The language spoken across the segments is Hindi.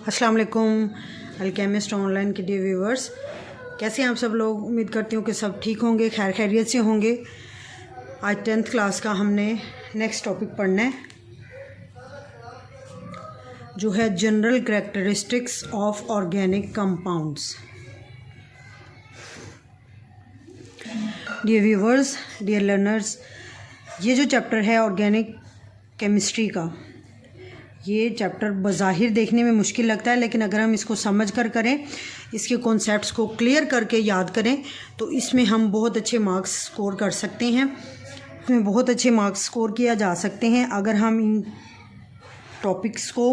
अस्सलाम वालेकुम अल्केमिस्ट ऑनलाइन के डियर व्यूवर्स, कैसे हैं आप सब लोग। उम्मीद करती हूँ कि सब ठीक होंगे, खैर खैरियत से होंगे। आज 10th क्लास का हमने नेक्स्ट टॉपिक पढ़ना है जो है general characteristics of organic compounds. Dear viewers, dear learners, ये जो चैप्टर है ऑर्गेनिक केमिस्ट्री का, ये चैप्टर बज़ाहिर देखने में मुश्किल लगता है, लेकिन अगर हम इसको समझ कर करें, इसके कॉन्सेप्ट्स को क्लियर करके याद करें, तो इसमें हम बहुत अच्छे मार्क्स स्कोर कर सकते हैं। इसमें बहुत अच्छे मार्क्स स्कोर किया जा सकते हैं अगर हम इन टॉपिक्स को,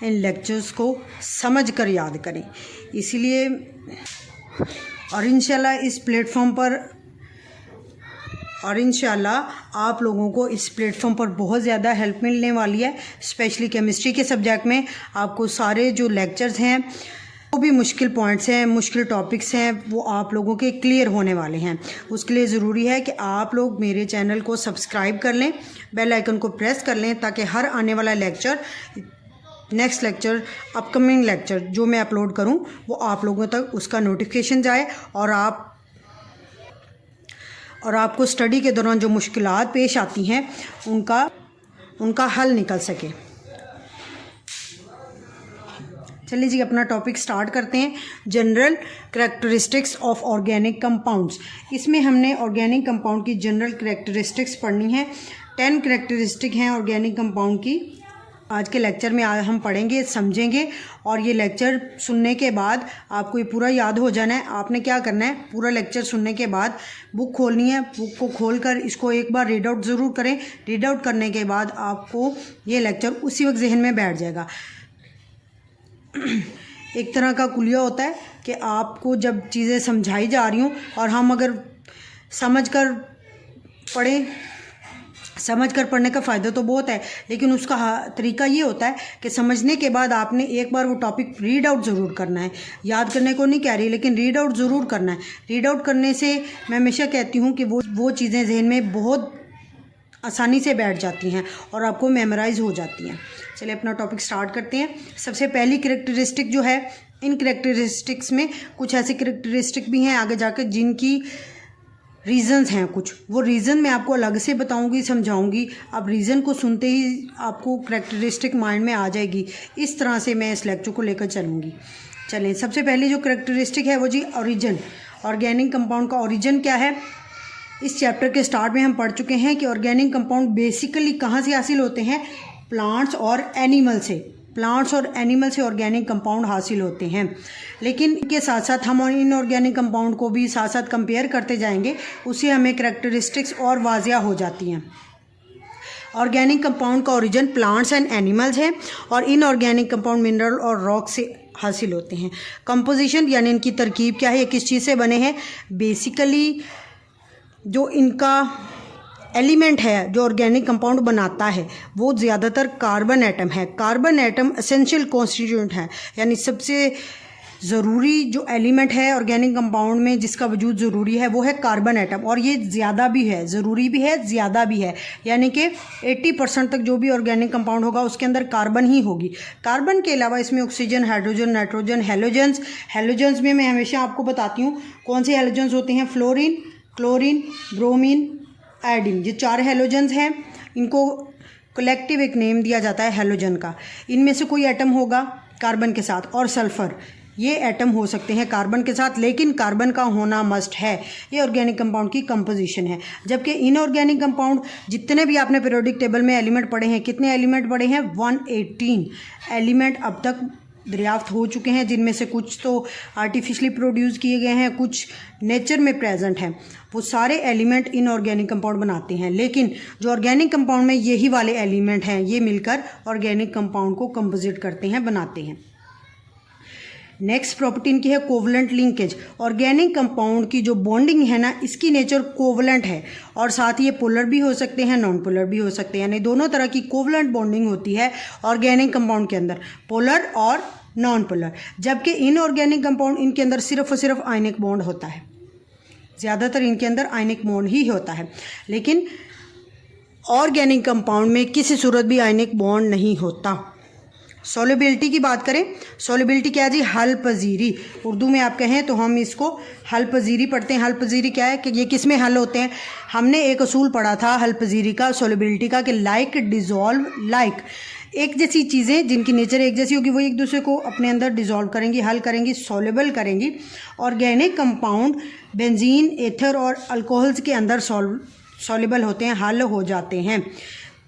इन लेक्चर्स को समझ कर याद करें। इसीलिए और इंशाल्लाह इस प्लेटफॉर्म पर आप लोगों को इस प्लेटफॉर्म पर बहुत ज़्यादा हेल्प मिलने वाली है। स्पेशली केमिस्ट्री के सब्जेक्ट में आपको सारे जो लेक्चर्स हैं, वो भी मुश्किल पॉइंट्स हैं, मुश्किल टॉपिक्स हैं, वो आप लोगों के क्लियर होने वाले हैं। उसके लिए ज़रूरी है कि आप लोग मेरे चैनल को सब्सक्राइब कर लें, बेल आइकन को प्रेस कर लें, ताकि हर आने वाला lecture, next lecture, upcoming lecture जो मैं अपलोड करूं, वो आप लोगों तक उसका नोटिफिकेशन जाए और आपको स्टडी के दौरान जो मुश्किलात पेश आती हैं उनका हल निकल सके। चलिए जी, अपना टॉपिक स्टार्ट करते हैं। General characteristics of organic compounds. इसमें हमने ऑर्गेनिक कंपाउंड की जनरल करैक्टरिस्टिक्स पढ़नी है। 10 करैक्टरिस्टिक हैं ऑर्गेनिक कंपाउंड की। आज के लेक्चर में हम पढ़ेंगे, समझेंगे, और ये लेक्चर सुनने के बाद आपको ये पूरा याद हो जाना है। आपने क्या करना है, पूरा लेक्चर सुनने के बाद बुक खोलनी है। बुक को खोलकर इसको एक बार रीड आउट ज़रूर करें। रीड आउट करने के बाद आपको ये लेक्चर उसी वक्त जहन में बैठ जाएगा। एक तरह का कुलिया होता है कि आपको जब चीज़ें समझाई जा रही हों और हम अगर समझ कर पढ़ने का फ़ायदा तो बहुत है, लेकिन उसका तरीका ये होता है कि समझने के बाद आपने एक बार वो टॉपिक रीड आउट ज़रूर करना है। याद करने को नहीं कह रही, लेकिन रीड आउट ज़रूर करना है। रीड आउट करने से मैं हमेशा कहती हूँ कि वो चीज़ें जहन में बहुत आसानी से बैठ जाती हैं और आपको मेमोराइज़ हो जाती हैं। चलिए अपना टॉपिक स्टार्ट करते हैं। सबसे पहली करैक्टरिस्टिक जो है, इन करैक्टरिस्टिक्स में कुछ ऐसे करैक्टरिस्टिक भी हैं आगे जाकर जिनकी रीज़न्स हैं कुछ, वो रीज़न मैं आपको अलग से बताऊंगी, समझाऊंगी। अब रीज़न को सुनते ही आपको करैक्टरिस्टिक माइंड में आ जाएगी। इस तरह से मैं इस लेक्चर को लेकर चलूँगी। चलें, सबसे पहले जो करैक्टरिस्टिक है वो जी ओरिजिन। ऑर्गेनिक कंपाउंड का ओरिजिन क्या है, इस चैप्टर के स्टार्ट में हम पढ़ चुके हैं कि ऑर्गेनिक कंपाउंड बेसिकली कहाँ से हासिल होते हैं, प्लांट्स और एनिमल से ऑर्गेनिक कंपाउंड हासिल होते हैं। लेकिन इसके साथ साथ हम इनऑर्गेनिक कंपाउंड को भी साथ साथ कंपेयर करते जाएंगे, उससे हमें करैक्टरिस्टिक्स और वाज़िया हो जाती हैं। ऑर्गेनिक कंपाउंड का ओरिजिन प्लांट्स एंड एनिमल्स है और इनऑर्गेनिक कंपाउंड मिनरल और रॉक से हासिल होते हैं। कंपोजिशन यानी इनकी तरकीब क्या है, ये किस चीज़ से बने हैं। बेसिकली जो इनका एलिमेंट है जो ऑर्गेनिक कंपाउंड बनाता है, वो ज़्यादातर कार्बन एटम है। कार्बन एटम एसेंशियल कॉन्स्टिट्यूएंट है, यानी सबसे ज़रूरी जो एलिमेंट है ऑर्गेनिक कंपाउंड में जिसका वजूद ज़रूरी है वो है कार्बन एटम। और ये ज़्यादा भी है, ज़रूरी भी है, ज़्यादा भी है, यानी कि 80% तक जो भी ऑर्गेनिक कंपाउंड होगा उसके अंदर कार्बन ही होगी। कार्बन के अलावा इसमें ऑक्सीजन, हाइड्रोजन, नाइट्रोजन, हेलोजेंस में मैं हमेशा आपको बताती हूँ कौन से हेलोजेंस होते हैं। फ्लोरीन, क्लोरीन, ब्रोमीन, आयोडीन, ये 4 हेलोजेंस हैं। इनको कलेक्टिव एक नेम दिया जाता है हेलोजन का। इनमें से कोई एटम होगा कार्बन के साथ, और सल्फ़र, ये एटम हो सकते हैं कार्बन के साथ, लेकिन कार्बन का होना मस्ट है। ये ऑर्गेनिक कंपाउंड की कंपोजिशन है। जबकि इनऑर्गेनिक कंपाउंड, जितने भी आपने पीरियोडिक टेबल में एलिमेंट पढ़े हैं, कितने एलिमेंट पढ़े हैं, 118 एलिमेंट अब तक दरियाफ्त हो चुके हैं, जिनमें से कुछ तो आर्टिफिशियली प्रोड्यूस किए गए हैं, कुछ नेचर में प्रेजेंट हैं। वो सारे एलिमेंट इनऑर्गेनिक कंपाउंड बनाते हैं, लेकिन जो ऑर्गेनिक कंपाउंड में यही वाले एलिमेंट हैं, ये मिलकर ऑर्गेनिक कंपाउंड को कंपोजिट करते हैं, बनाते हैं। नेक्स्ट प्रॉपर्टी इनकी है कोवलेंट लिंकेज। ऑर्गेनिक कंपाउंड की जो बॉन्डिंग है ना, इसकी नेचर कोवलेंट है, और साथ ही ये पोलर भी हो सकते हैं, नॉन पोलर भी हो सकते हैं, यानी दोनों तरह की कोवलेंट बॉन्डिंग होती है ऑर्गेनिक कंपाउंड के अंदर, पोलर और नॉन पोलर। जबकि इनऑर्गेनिक कंपाउंड, इनके अंदर सिर्फ और सिर्फ आयनिक बॉन्ड होता है, ज़्यादातर इनके अंदर आयनिक बॉन्ड ही होता है। लेकिन ऑर्गेनिक कंपाउंड में किसी सूरत भी आयनिक बॉन्ड नहीं होता। सॉल्युबिलिटी की बात करें, सॉल्युबिलिटी क्या है जी, हल पजीरी। उर्दू में आप कहें तो हम इसको हल पजीरी पढ़ते हैं। हल पजीरी क्या है कि ये किस में हल होते हैं। हमने एक असूल पढ़ा था हल पजीरी का, सॉल्युबिलिटी का, कि लाइक डिज़ोल्व लाइक, एक जैसी चीज़ें जिनकी नेचर एक जैसी होगी वो एक दूसरे को अपने अंदर डिज़ोल्व करेंगी, हल करेंगी, सॉल्युबल करेंगी। ऑर्गेनिक कंपाउंड बेंजीन, एथर और अल्कोहल्स के अंदर सॉल्युबल होते हैं, हल हो जाते हैं।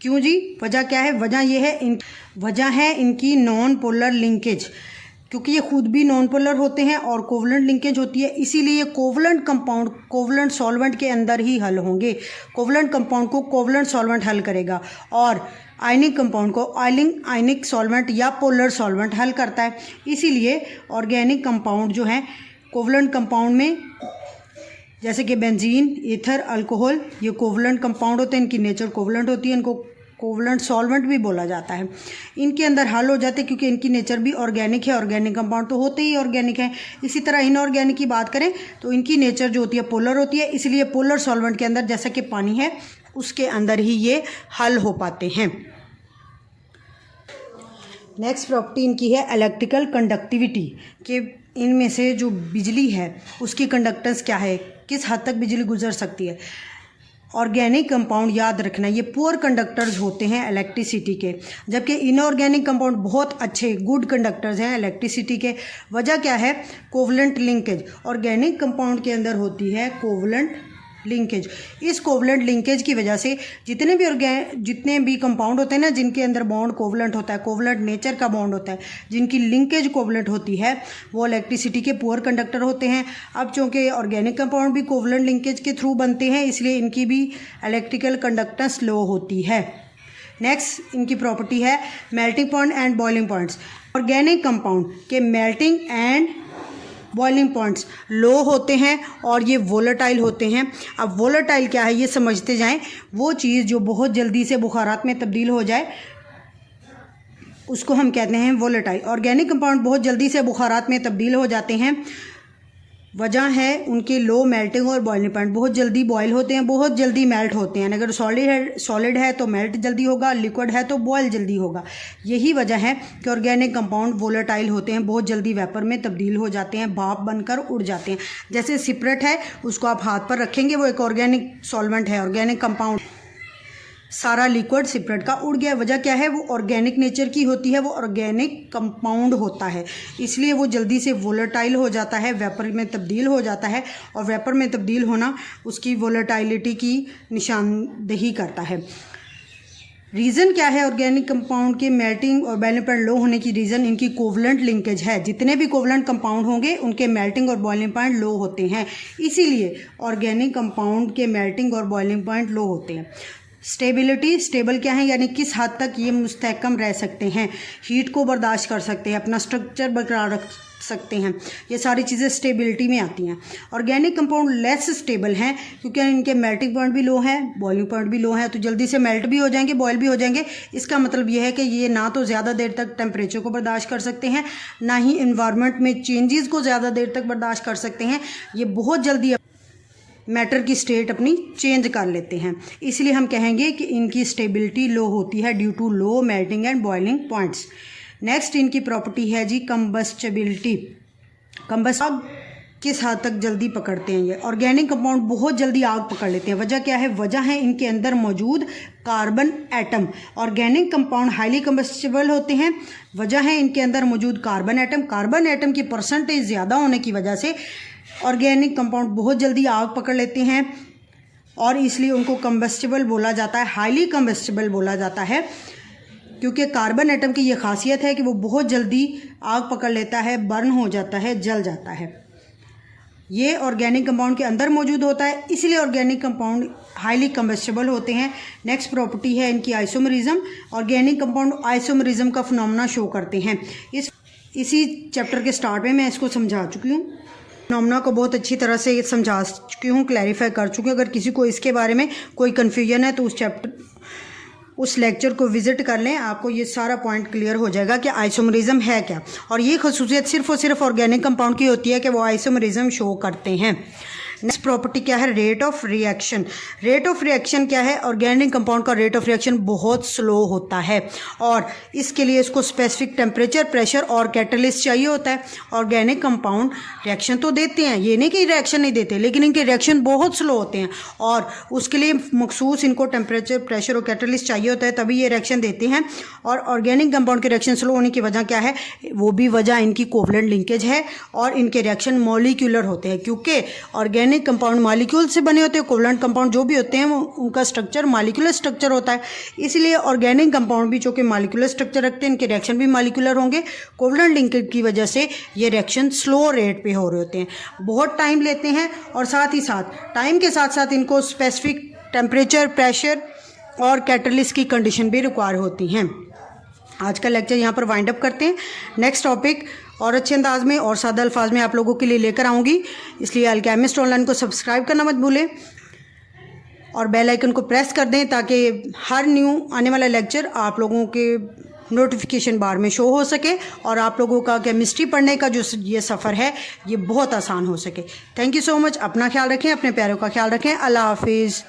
क्यों जी, वजह क्या है, वजह है इनकी नॉन पोलर लिंकेज, क्योंकि ये खुद भी नॉन पोलर होते हैं और कोवलेंट लिंकेज होती है, इसीलिए कोवलेंट कंपाउंड कोवलेंट सॉल्वेंट के अंदर ही हल होंगे। कोवलेंट कंपाउंड को कोवलेंट सॉल्वेंट हल करेगा और आयनिक कंपाउंड को आयनिक सॉल्वेंट या पोलर सॉल्वेंट हल करता है। इसीलिए ऑर्गेनिक कंपाउंड जो है कोवलेंट कंपाउंड में, जैसे कि बेंजीन, ईथर, अल्कोहल, ये कोवलेंट कंपाउंड होते हैं, इनकी नेचर कोवलेंट होती है, इनको कोवलेंट सॉल्वेंट भी बोला जाता है। इनके अंदर हल हो जाते हैं क्योंकि इनकी नेचर भी ऑर्गेनिक है। ऑर्गेनिक कंपाउंड तो होते ही ऑर्गेनिक है। इसी तरह इनऑर्गेनिक की बात करें तो इनकी नेचर जो होती है पोलर होती है, इसलिए पोलर सॉल्वेंट के अंदर, जैसा कि पानी है उसके अंदर ही ये हल हो पाते हैं। नेक्स्ट प्रॉपर्टी इनकी है इलेक्ट्रिकल कंडक्टिविटी, कि इनमें से जो बिजली है उसकी कंडक्टेंस क्या है, किस हद तक बिजली गुजर सकती है। ऑर्गेनिक कंपाउंड याद रखना ये पुअर कंडक्टर्स होते हैं इलेक्ट्रिसिटी के, जबकि इनऑर्गेनिक कंपाउंड बहुत अच्छे गुड कंडक्टर्स हैं इलेक्ट्रिसिटी के। वजह क्या है, कोवलेंट लिंकेज। ऑर्गेनिक कंपाउंड के अंदर होती है कोवलेंट लिंकेज। इस कोवलेंट लिंकेज की वजह से जितने भी कंपाउंड होते हैं ना, जिनके अंदर बॉन्ड कोवलेंट होता है, कोवलेंट नेचर का बॉन्ड होता है, जिनकी लिंकेज कोवलेंट होती है, वो इलेक्ट्रिसिटी के पुअर कंडक्टर होते हैं। अब चूँकि ऑर्गेनिक कंपाउंड भी कोवलेंट लिंकेज के थ्रू बनते हैं, इसलिए इनकी भी इलेक्ट्रिकल कंडक्टेंस लो होती है। नेक्स्ट इनकी प्रॉपर्टी है melting point and boiling points. Organic compound के मेल्टिंग एंड बॉइलिंग पॉइंट्स लो होते हैं और ये वोलेटाइल होते हैं। अब वोलेटाइल क्या है ये समझते जाएं। वो चीज़ जो बहुत जल्दी से बुखारात में तब्दील हो जाए उसको हम कहते हैं वोलेटाइल। ऑर्गेनिक कंपाउंड बहुत जल्दी से बुखारात में तब्दील हो जाते हैं। वजह है उनके लो मेल्टिंग और बॉइलिंग पॉइंट, बहुत जल्दी बॉयल होते हैं, बहुत जल्दी मेल्ट होते हैं। अगर सॉलिड है तो मेल्ट जल्दी होगा, लिक्विड है तो बॉयल जल्दी होगा। यही वजह है कि ऑर्गेनिक कंपाउंड वोलेटाइल होते हैं, बहुत जल्दी वेपर में तब्दील हो जाते हैं, भाप बनकर उड़ जाते हैं। जैसे सिपरेट है, उसको आप हाथ पर रखेंगे, वो एक ऑर्गेनिक सॉल्वेंट है, ऑर्गेनिक कंपाउंड, सारा लिक्विड सिपरेट का उड़ गया। वजह क्या है, वो ऑर्गेनिक नेचर की होती है, वो ऑर्गेनिक कंपाउंड होता है, इसलिए वो जल्दी से वोलेटाइल हो जाता है, वेपर में तब्दील हो जाता है। और वेपर में तब्दील होना उसकी वोलेटाइलिटी की निशानदेही करता है। रीज़न क्या है ऑर्गेनिक कंपाउंड के मेल्टिंग और बॉइलिंग पॉइंट लो होने की? रीज़न इनकी कोवलेंट लिंकेज है। जितने भी कोवलेंट कंपाउंड होंगे उनके मेल्टिंग और बॉइलिंग पॉइंट लो होते हैं, इसीलिए ऑर्गेनिक कंपाउंड के मेल्टिंग और बॉइलिंग पॉइंट लो होते हैं। स्टेबिलिटी, स्टेबल क्या है, यानी किस हद तक ये मुस्तहकम रह सकते हैं, हीट को बर्दाश्त कर सकते हैं, अपना स्ट्रक्चर बरकरार रख सकते हैं, ये सारी चीज़ें स्टेबिलिटी में आती हैं। ऑर्गेनिक कंपाउंड लेस स्टेबल हैं क्योंकि इनके मेल्टिंग पॉइंट भी लो हैं, बॉइलिंग पॉइंट भी लो है, तो जल्दी से मेल्ट भी हो जाएंगे, बॉयल भी हो जाएंगे। इसका मतलब ये है कि ये ना तो ज़्यादा देर तक टेम्परेचर को बर्दाश्त कर सकते हैं, ना ही इन्वायरमेंट में चेंजेस को ज़्यादा देर तक बर्दाश्त कर सकते हैं। ये बहुत जल्दी मैटर की स्टेट अपनी चेंज कर लेते हैं, इसलिए हम कहेंगे कि इनकी स्टेबिलिटी लो होती है due to low melting and boiling points. Next इनकी प्रॉपर्टी है जी कंबस्टिबिलिटी। आग किस हद तक जल्दी पकड़ते हैं ये? ऑर्गेनिक कंपाउंड बहुत जल्दी आग पकड़ लेते हैं। वजह क्या है? वजह है इनके अंदर मौजूद carbon atom. Organic compound highly combustible होते हैं, वजह है इनके अंदर मौजूद कार्बन एटम। कार्बन एटम की परसेंटेज ज़्यादा होने की वजह से ऑर्गेनिक कंपाउंड बहुत जल्दी आग पकड़ लेते हैं और इसलिए उनको कंबस्टिबल बोला जाता है, हाईली कंबस्टिबल बोला जाता है, क्योंकि कार्बन एटम की ये खासियत है कि वो बहुत जल्दी आग पकड़ लेता है, बर्न हो जाता है, जल जाता है। ये ऑर्गेनिक कंपाउंड के अंदर मौजूद होता है, इसलिए ऑर्गेनिक कंपाउंड हाईली कंबस्टिबल होते हैं। नेक्स्ट प्रॉपर्टी है इनकी आइसोमरिज्म। ऑर्गेनिक कंपाउंड आइसोमरिज्म का फिनोमेना शो करते हैं। इसी चैप्टर के स्टार्ट में मैं इसको समझा चुकी हूँ, फिनोमेना को बहुत अच्छी तरह से समझा चुकी हूँ, क्लैरिफाई कर चुकी हूँ। अगर किसी को इसके बारे में कोई कन्फ्यूजन है तो उस लेक्चर को विज़िट कर लें, आपको ये सारा पॉइंट क्लियर हो जाएगा कि आइसोमरिज्म है क्या। और ये खसूसियत सिर्फ और सिर्फ ऑर्गेनिक कंपाउंड की होती है कि वो आइसोमरिज्म शो करते हैं। नेक्स्ट प्रॉपर्टी क्या है, rate of reaction. Rate of reaction क्या है, ऑर्गेनिक कंपाउंड का रेट ऑफ रिएक्शन बहुत स्लो होता है और इसके लिए इसको स्पेसिफिक टेम्परेचर, प्रेशर और कैटलिस्ट चाहिए होता है। ऑर्गेनिक कंपाउंड रिएक्शन तो देते हैं, ये नहीं कि रिएक्शन नहीं देते, लेकिन इनके रिएक्शन बहुत स्लो होते हैं और उसके लिए मखसूस इनको टेम्परेचर, प्रेशर और कैटलिस्ट चाहिए होता है, तभी ये रिएक्शन देते हैं। और ऑर्गेनिक कंपाउंड के रिएक्शन स्लो होने की वजह क्या है, वो भी वजह इनकी कोवलेंट लिंकेज है और इनके रिएक्शन मॉलिक्यूलर होते हैं, क्योंकि ऑर्गेनिक कंपाउंड मॉलिक्यूल से बने होते हैं। कोवलेंट कंपाउंड जो भी होते हैं वो उनका स्ट्रक्चर मॉलिक्यूलर स्ट्रक्चर होता है, इसलिए ऑर्गेनिक कंपाउंड भी जो कि मॉलिक्यूलर स्ट्रक्चर रखते हैं, इनके रिएक्शन भी मॉलिक्यूलर होंगे। कोवलेंट लिंकेज की वजह से ये रिएक्शन स्लो रेट पे हो रहे होते हैं, बहुत टाइम लेते हैं और साथ ही साथ टाइम के साथ साथ इनको स्पेसिफिक टेम्परेचर, प्रेशर और कैटलिस्ट की कंडीशन भी रिक्वायर होती हैं। आज का लेक्चर यहाँ पर वाइंड अप करते हैं। नेक्स्ट टॉपिक और अच्छे अंदाज में और सादा अल्फाज में आप लोगों के लिए लेकर आऊँगी, इसलिए अल्केमिस्ट ऑनलाइन को सब्सक्राइब करना मत भूलें और बेल आइकन को प्रेस कर दें ताकि हर न्यू आने वाला लेक्चर आप लोगों के नोटिफिकेशन बार में शो हो सके और आप लोगों का केमिस्ट्री पढ़ने का जो ये सफ़र है ये बहुत आसान हो सके। Thank you so much. अपना ख्याल रखें, अपने प्यारों का ख्याल रखें। अल्लाह हाफिज़।